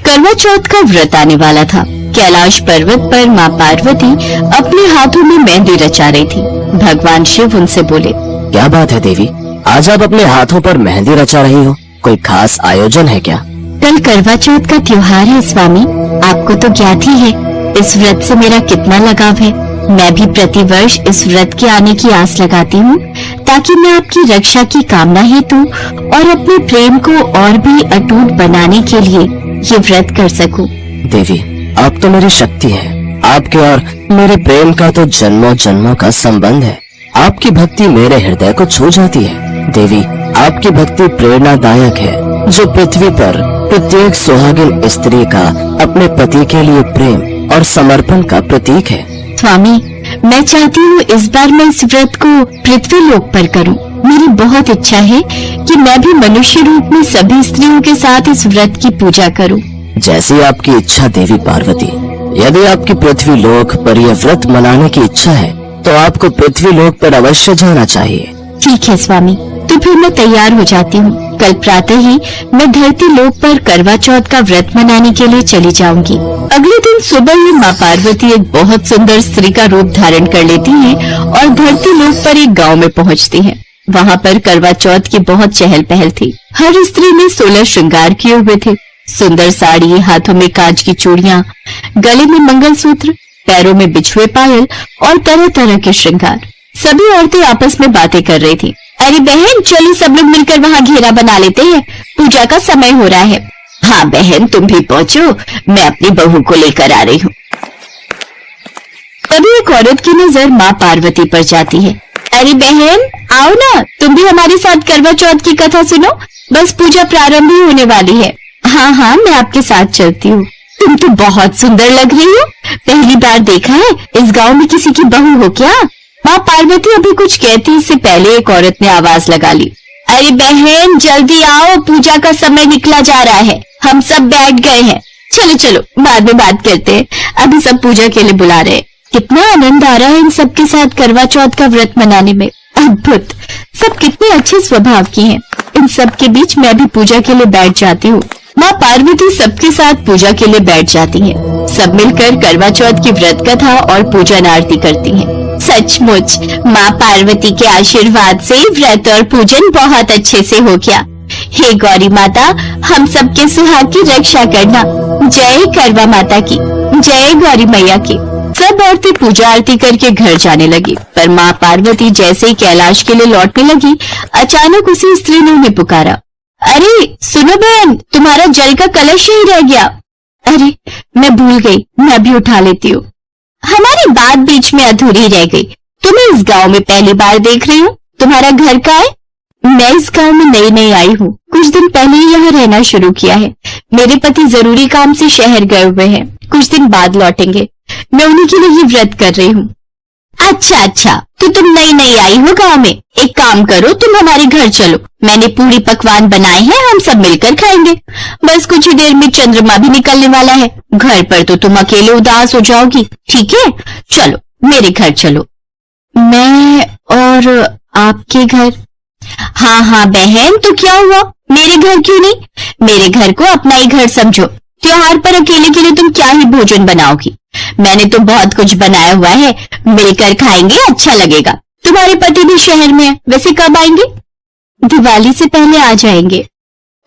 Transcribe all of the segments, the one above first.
करवा चौथ का व्रत आने वाला था। कैलाश पर्वत पर माँ पार्वती अपने हाथों में मेहंदी रचा रही थी। भगवान शिव उनसे बोले, क्या बात है देवी, आज आप अपने हाथों पर मेहंदी रचा रही हो? कोई खास आयोजन है क्या? कल करवा चौथ का त्योहार है स्वामी, आपको तो ज्ञात ही है इस व्रत से मेरा कितना लगाव है। मैं भी प्रतिवर्ष इस व्रत के आने की आस लगाती हूँ ताकि मैं आपकी रक्षा की कामना हेतु और अपने प्रेम को और भी अटूट बनाने के लिए ये व्रत कर सकूं। देवी, आप तो मेरी शक्ति है। आपके और मेरे प्रेम का तो जन्मों जन्मों का संबंध है। आपकी भक्ति मेरे हृदय को छू जाती है। देवी, आपकी भक्ति प्रेरणादायक है जो पृथ्वी पर प्रत्येक सुहागिन स्त्री का अपने पति के लिए प्रेम और समर्पण का प्रतीक है। स्वामी, मैं चाहती हूँ इस बार मैं इस व्रत को पृथ्वी लोक पर करूँ। मेरी बहुत इच्छा है कि मैं भी मनुष्य रूप में सभी स्त्रियों के साथ इस व्रत की पूजा करूँ। जैसी आपकी इच्छा देवी पार्वती। यदि आपकी पृथ्वी लोक पर यह व्रत मनाने की इच्छा है तो आपको पृथ्वी लोक पर अवश्य जाना चाहिए। ठीक है स्वामी, तो फिर मैं तैयार हो जाती हूँ। कल प्रातः ही मैं धरती लोक पर करवा चौथ का व्रत मनाने के लिए चली जाऊंगी। अगले दिन सुबह ही माँ पार्वती एक बहुत सुंदर स्त्री का रूप धारण कर लेती हैं और धरती लोक पर एक गांव में पहुंचती हैं। वहां पर करवा चौथ की बहुत चहल पहल थी। हर स्त्री ने 16 श्रृंगार किए हुए थे। सुंदर साड़ी, हाथों में कांच की चूड़ियां, गले में मंगलसूत्र, पैरों में बिछुए पायल और तरह तरह के श्रृंगार। सभी औरतें आपस में बातें कर रही थी। अरे बहन, चलो सब लोग मिलकर वहाँ घेरा बना लेते हैं, पूजा का समय हो रहा है। हाँ बहन, तुम भी पहुँचो, मैं अपनी बहू को लेकर आ रही हूँ। तभी एक औरत की नजर माँ पार्वती पर जाती है। अरे बहन, आओ ना, तुम भी हमारे साथ करवा चौथ की कथा सुनो। बस पूजा प्रारंभ ही होने वाली है। हाँ हाँ, मैं आपके साथ चलती हूँ। तुम तो बहुत सुंदर लग रही हो। पहली बार देखा है, इस गांव में किसी की बहू हो क्या? माँ पार्वती अभी कुछ कहती इससे पहले एक औरत ने आवाज लगा ली। अरे बहन, जल्दी आओ, पूजा का समय निकला जा रहा है। हम सब बैठ गए हैं। चलो चलो, बाद में बात करते हैं, अभी सब पूजा के लिए बुला रहे हैं। कितना आनंद आ रहा है इन सबके साथ करवा चौथ का व्रत मनाने में। अद्भुत, सब कितने अच्छे स्वभाव की हैं। इन सब के बीच मैं भी पूजा के लिए बैठ जाती हूँ। माँ पार्वती सबके साथ पूजा के लिए बैठ जाती हैं। सब मिलकर करवा चौथ की व्रत कथा और पूजन आरती करती हैं। सचमुच माँ पार्वती के आशीर्वाद से व्रत और पूजन बहुत अच्छे से हो गया। हे गौरी माता, हम सबके सुहाग की रक्षा करना। जय करवा माता की, जय गौरी मैया की। सब औरतें पूजा आरती करके घर जाने लगी, पर माँ पार्वती जैसे ही कैलाश के लिए लौटने लगी, अचानक उसी स्त्री ने उन्हें पुकारा। अरे सुनो बहन, तुम्हारा जल का कलश ही रह गया। अरे मैं भूल गई, मैं भी उठा लेती हूँ। हमारी बात बीच में अधूरी रह गई। तुम्हें इस गांव में पहली बार देख रही हूँ। तुम्हारा घर कहाँ है? मैं इस गांव में नई नई आई हूँ, कुछ दिन पहले ही यहाँ रहना शुरू किया है। मेरे पति जरूरी काम से शहर गए हुए हैं, कुछ दिन बाद लौटेंगे। मैं उन्हीं के लिए ये व्रत कर रही हूँ। अच्छा अच्छा, तो तुम नई नई आई हो गांव में। एक काम करो, तुम हमारे घर चलो। मैंने पूरी पकवान बनाए हैं, हम सब मिलकर खाएंगे। बस कुछ ही देर में चंद्रमा भी निकलने वाला है। घर पर तो तुम अकेले उदास हो जाओगी। ठीक है, चलो मेरे घर चलो। मैं और आपके घर? हाँ हाँ बहन, तो क्या हुआ, मेरे घर क्यों नहीं? मेरे घर को अपना ही घर समझो। त्योहार पर अकेले के लिए तुम क्या ही भोजन बनाओगी? मैंने तो बहुत कुछ बनाया हुआ है, मिलकर खाएंगे, अच्छा लगेगा। तुम्हारे पति भी शहर में है, वैसे कब आएंगे? दिवाली से पहले आ जाएंगे।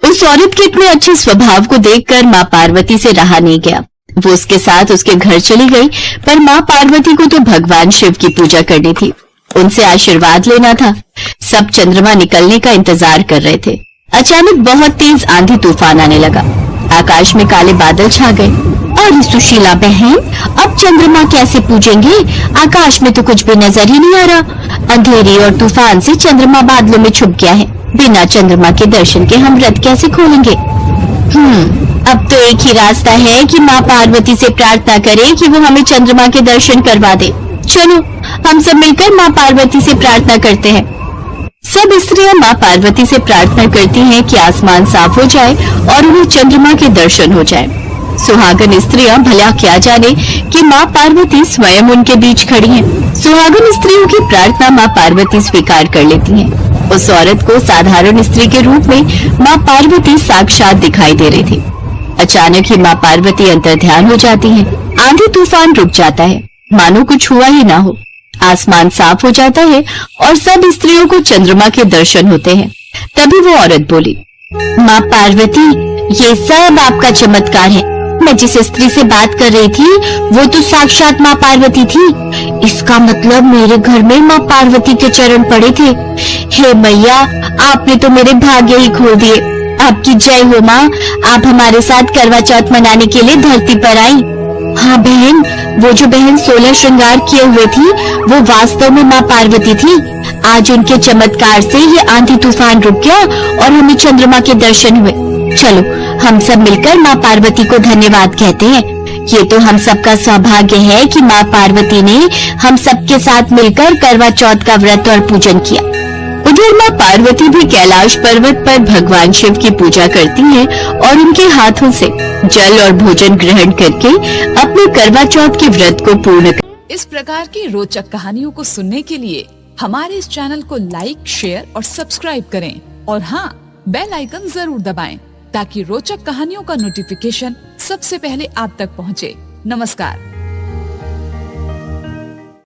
उस औरत के इतने अच्छे स्वभाव को देखकर माँ पार्वती से रहा नहीं गया। वो उसके साथ उसके घर चली गई, पर माँ पार्वती को तो भगवान शिव की पूजा करनी थी, उनसे आशीर्वाद लेना था। सब चंद्रमा निकलने का इंतजार कर रहे थे। अचानक बहुत तेज आंधी तूफान आने लगा। आकाश में काले बादल छा गए। अरे सुशीला बहन, अब चंद्रमा कैसे पूजेंगे? आकाश में तो कुछ भी नजर ही नहीं आ रहा। अंधेरे और तूफान से चंद्रमा बादलों में छुप गया है। बिना चंद्रमा के दर्शन के हम व्रत कैसे खोलेंगे? अब तो एक ही रास्ता है कि माँ पार्वती से प्रार्थना करें कि वो हमें चंद्रमा के दर्शन करवा दे। चलो हम सब मिलकर माँ पार्वती से प्रार्थना करते हैं। सब स्त्रियां माँ पार्वती से प्रार्थना करती हैं कि आसमान साफ हो जाए और उन्हें चंद्रमा के दर्शन हो जाए। सुहागन स्त्रियां भला क्या जाने कि माँ पार्वती स्वयं उनके बीच खड़ी हैं। सुहागन स्त्रियों की प्रार्थना माँ पार्वती स्वीकार कर लेती हैं। उस औरत को साधारण स्त्री के रूप में माँ पार्वती साक्षात दिखाई दे रही थी। अचानक ही माँ पार्वती अंतर्ध्यान हो जाती हैं। आंधी तूफान रुक जाता है, मानो कुछ हुआ ही ना हो। आसमान साफ हो जाता है और सब स्त्रियों को चंद्रमा के दर्शन होते हैं। तभी वो औरत बोली, माँ पार्वती, ये सब आपका चमत्कार है। मैं जिस स्त्री से बात कर रही थी वो तो साक्षात माँ पार्वती थी। इसका मतलब मेरे घर में माँ पार्वती के चरण पड़े थे। हे मैया, आपने तो मेरे भाग्य ही खोल दिए। आपकी जय हो माँ। आप हमारे साथ करवा चौथ मनाने के लिए धरती पर आई। हाँ बहन, वो जो बहन 16 श्रृंगार किए हुए थी वो वास्तव में माँ पार्वती थी। आज उनके चमत्कार से ये आंधी तूफान रुक गया और हमें चंद्रमा के दर्शन हुए। चलो हम सब मिलकर माँ पार्वती को धन्यवाद कहते हैं। ये तो हम सबका सौभाग्य है कि माँ पार्वती ने हम सबके साथ मिलकर करवा चौथ का व्रत और पूजन किया। उधर माँ पार्वती भी कैलाश पर्वत पर भगवान शिव की पूजा करती हैं और उनके हाथों से जल और भोजन ग्रहण करके अपने करवा चौथ के व्रत को पूर्ण कर। इस प्रकार की रोचक कहानियों को सुनने के लिए हमारे इस चैनल को लाइक, शेयर और सब्सक्राइब करें और हाँ, बेल आइकन जरूर दबाएं ताकि रोचक कहानियों का नोटिफिकेशन सबसे पहले आप तक पहुँचे। नमस्कार।